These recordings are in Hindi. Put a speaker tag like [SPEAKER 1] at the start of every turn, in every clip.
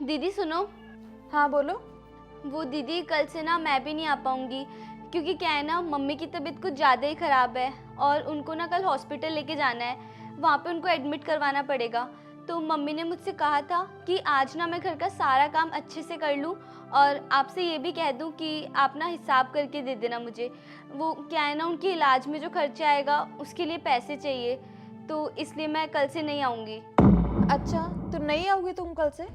[SPEAKER 1] दीदी सुनो।
[SPEAKER 2] हाँ बोलो।
[SPEAKER 1] वो दीदी कल से ना मैं भी नहीं आ पाऊँगी, क्योंकि क्या है ना, मम्मी की तबीयत कुछ ज़्यादा ही ख़राब है और उनको ना कल हॉस्पिटल लेके जाना है। वहाँ पे उनको एडमिट करवाना पड़ेगा। तो मम्मी ने मुझसे कहा था कि आज ना मैं घर का सारा काम अच्छे से कर लूँ और आपसे ये भी कह दूँ कि आप ना हिसाब करके दे देना मुझे। वो क्या है ना, उनके इलाज में जो खर्चा आएगा उसके लिए पैसे चाहिए, तो इसलिए मैं कल से नहीं आऊँगी।
[SPEAKER 2] अच्छा, तो नहीं आओगी तुम कल से?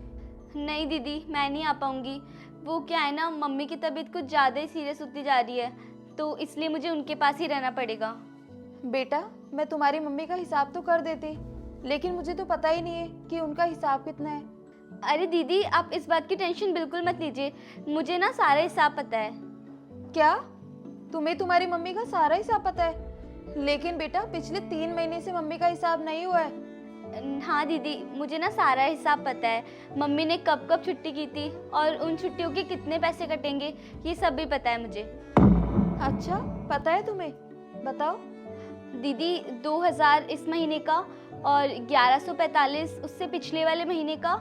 [SPEAKER 1] नहीं दीदी, मैं नहीं आ पाऊँगी। वो क्या है ना, मम्मी की तबीयत कुछ ज़्यादा ही सीरियस होती जा रही है, तो इसलिए मुझे उनके पास ही रहना पड़ेगा।
[SPEAKER 2] बेटा, मैं तुम्हारी मम्मी का हिसाब तो कर देती, लेकिन मुझे तो पता ही नहीं है कि उनका हिसाब कितना है।
[SPEAKER 1] अरे दीदी, आप इस बात की टेंशन बिल्कुल मत लीजिए, मुझे ना सारा हिसाब पता है।
[SPEAKER 2] क्या? तुम्हें तुम्हारी मम्मी का सारा हिसाब पता है? लेकिन बेटा, पिछले 3 महीने से मम्मी का हिसाब नहीं हुआ है।
[SPEAKER 1] हाँ दीदी, मुझे ना सारा हिसाब पता है। मम्मी ने कब कब छुट्टी की थी और उन छुट्टियों के कितने पैसे कटेंगे, ये सब भी पता है मुझे।
[SPEAKER 2] अच्छा, पता है तुम्हें? बताओ।
[SPEAKER 1] दीदी 2000 इस महीने का और 1145 उससे पिछले वाले महीने का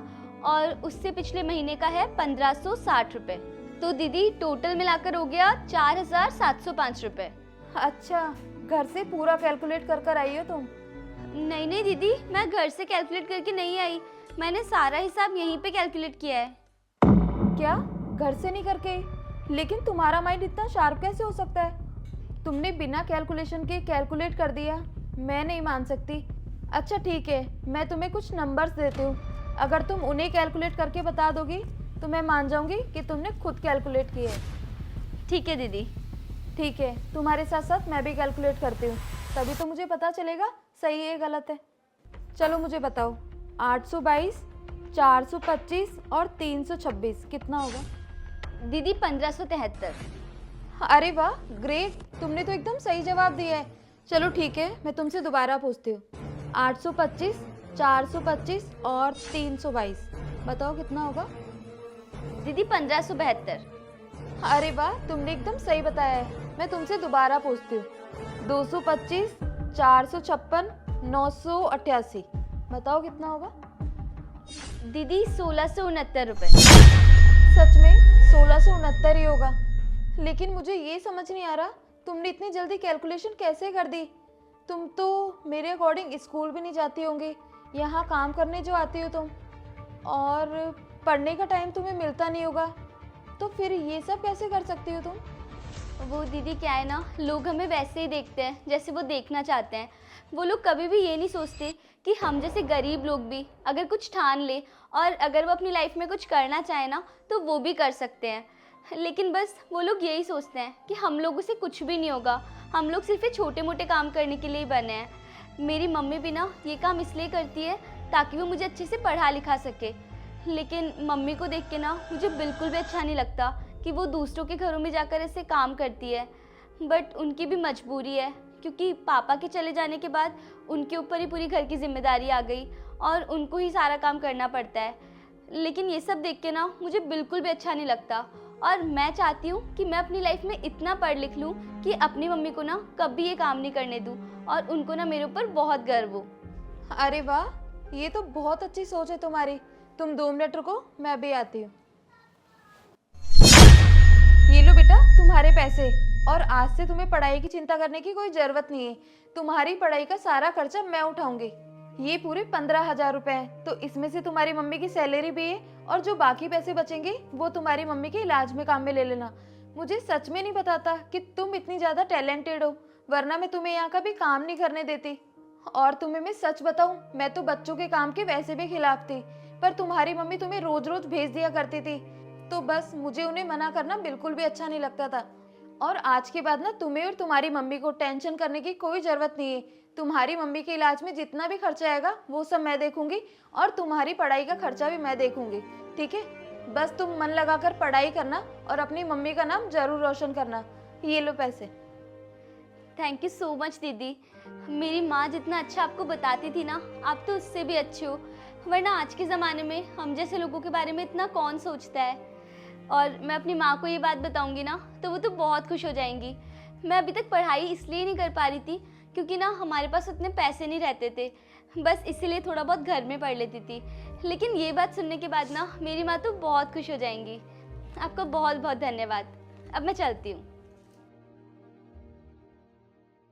[SPEAKER 1] और उससे पिछले महीने का है 1560 रुपये। तो दीदी टोटल मिलाकर हो गया 4705 रुपये।
[SPEAKER 2] अच्छा, घर से पूरा कैलकुलेट कर कर आई हो तुम?
[SPEAKER 1] नहीं नहीं दीदी, मैं घर से कैलकुलेट करके नहीं आई, मैंने सारा हिसाब यहीं पे कैलकुलेट किया है।
[SPEAKER 2] क्या? घर से नहीं करके? लेकिन तुम्हारा माइंड इतना शार्प कैसे हो सकता है? तुमने बिना कैलकुलेशन के कैलकुलेट कर दिया। मैं नहीं मान सकती। अच्छा ठीक है, मैं तुम्हें कुछ नंबर्स देती हूँ, अगर तुम उन्हें कैलकुलेट करके बता दोगी तो मैं मान जाऊँगी कि तुमने खुद कैलकुलेट किए है।
[SPEAKER 1] ठीक है दीदी।
[SPEAKER 2] ठीक है, तुम्हारे साथ साथ मैं भी कैलकुलेट करती हूँ, तभी तो मुझे पता चलेगा सही है गलत है। चलो मुझे बताओ, 822, 425 और 326 कितना होगा?
[SPEAKER 1] दीदी 1573।
[SPEAKER 2] अरे वाह, ग्रेट, तुमने तो एकदम सही जवाब दिया है। चलो ठीक है, मैं तुमसे दोबारा पूछती हूँ। 825, 425 और 322 बताओ कितना होगा?
[SPEAKER 1] दीदी 1572।
[SPEAKER 2] अरे वाह, तुमने एकदम सही बताया है। मैं तुमसे दोबारा पूछती हूँ। 225, 456, 988 बताओ कितना होगा?
[SPEAKER 1] दीदी 1669 रुपये।
[SPEAKER 2] सच में 1669 ही होगा। लेकिन मुझे ये समझ नहीं आ रहा, तुमने इतनी जल्दी कैलकुलेशन कैसे कर दी? तुम तो मेरे अकॉर्डिंग स्कूल भी नहीं जाती होंगी, यहाँ काम करने जो आती हो तुम, और पढ़ने का टाइम तुम्हें मिलता नहीं होगा, तो फिर ये सब कैसे कर सकती हो तुम?
[SPEAKER 1] वो दीदी क्या है ना, लोग हमें वैसे ही देखते हैं जैसे वो देखना चाहते हैं। वो लोग कभी भी ये नहीं सोचते कि हम जैसे गरीब लोग भी अगर कुछ ठान ले और अगर वो अपनी लाइफ में कुछ करना चाहे ना तो वो भी कर सकते हैं। लेकिन बस वो लोग यही सोचते हैं कि हम लोगों से कुछ भी नहीं होगा, हम लोग सिर्फ ये छोटे मोटे काम करने के लिए ही बने हैं। मेरी मम्मी भी ना ये काम इसलिए करती है ताकि वो मुझे अच्छे से पढ़ा लिखा सके, लेकिन मम्मी को देख के ना मुझे बिल्कुल भी अच्छा नहीं लगता कि वो दूसरों के घरों में जाकर ऐसे काम करती है। बट उनकी भी मजबूरी है, क्योंकि पापा के चले जाने के बाद उनके ऊपर ही पूरी घर की जिम्मेदारी आ गई और उनको ही सारा काम करना पड़ता है। लेकिन ये सब देख के ना मुझे बिल्कुल भी अच्छा नहीं लगता और मैं चाहती हूँ कि मैं अपनी लाइफ में इतना पढ़ लिख लूँ कि अपनी मम्मी को ना कभी ये काम नहीं करने दूँ और उनको ना मेरे ऊपर बहुत गर्व हो।
[SPEAKER 2] अरे वाह, ये तो बहुत अच्छी सोच है तुम्हारी। तुम 2 मिनट रुको, मैं अभी आती हूँ। ये लो बेटा तुम्हारे पैसे, और आज से तुम्हें पढ़ाई की चिंता करने की कोई ज़रूरत नहीं है। तुम्हारी पढ़ाई का सारा खर्चा मैं उठाऊंगी। ये पूरे 15,000 रुपए हैं, तो इसमें से तुम्हारी मम्मी की सैलरी भी है और जो बाकी पैसे बचेंगे वो तुम्हारी मम्मी के इलाज में काम में ले लेना। मुझे सच में नहीं पता था कि तुम इतनी ज़्यादा टैलेंटेड हो, वरना मैं तुम्हें यहाँ का भी काम नहीं करने देती। और तुम्हें मैं सच बताऊँ, मैं तो बच्चों के काम के वैसे भी खिलाफ थी, पर तुम्हारी मम्मी तुम्हें रोज रोज भेज दिया करती थी, तो बस मुझे उन्हें मना करना बिल्कुल भी अच्छा नहीं लगता था। और आज के बाद ना तुम्हें और तुम्हारी मम्मी को टेंशन करने की कोई ज़रूरत नहीं है। तुम्हारी मम्मी के इलाज में जितना भी खर्चा आएगा वो सब मैं देखूंगी और तुम्हारी पढ़ाई का खर्चा भी मैं देखूंगी, ठीक है? बस तुम मन लगाकर पढ़ाई करना और अपनी मम्मी का नाम जरूर रोशन करना। ये लो पैसे।
[SPEAKER 1] थैंक यू सो मच दीदी। मेरी माँ जितना अच्छा आपको बताती थी ना, आप तो उससे भी अच्छे हो, वरना आज के ज़माने में हम जैसे लोगों के बारे में इतना कौन सोचता है। और मैं अपनी माँ को ये बात बताऊंगी ना तो वो तो बहुत खुश हो जाएंगी। मैं अभी तक पढ़ाई इसलिए नहीं कर पा रही थी क्योंकि ना हमारे पास उतने पैसे नहीं रहते थे। बस इसीलिए थोड़ा बहुत घर में पढ़ लेती थी। लेकिन ये बात सुनने के बाद ना मेरी माँ तो बहुत खुश हो जाएंगी। आपका बहुत बहुत धन्यवाद। अब मैं चलती हूँ।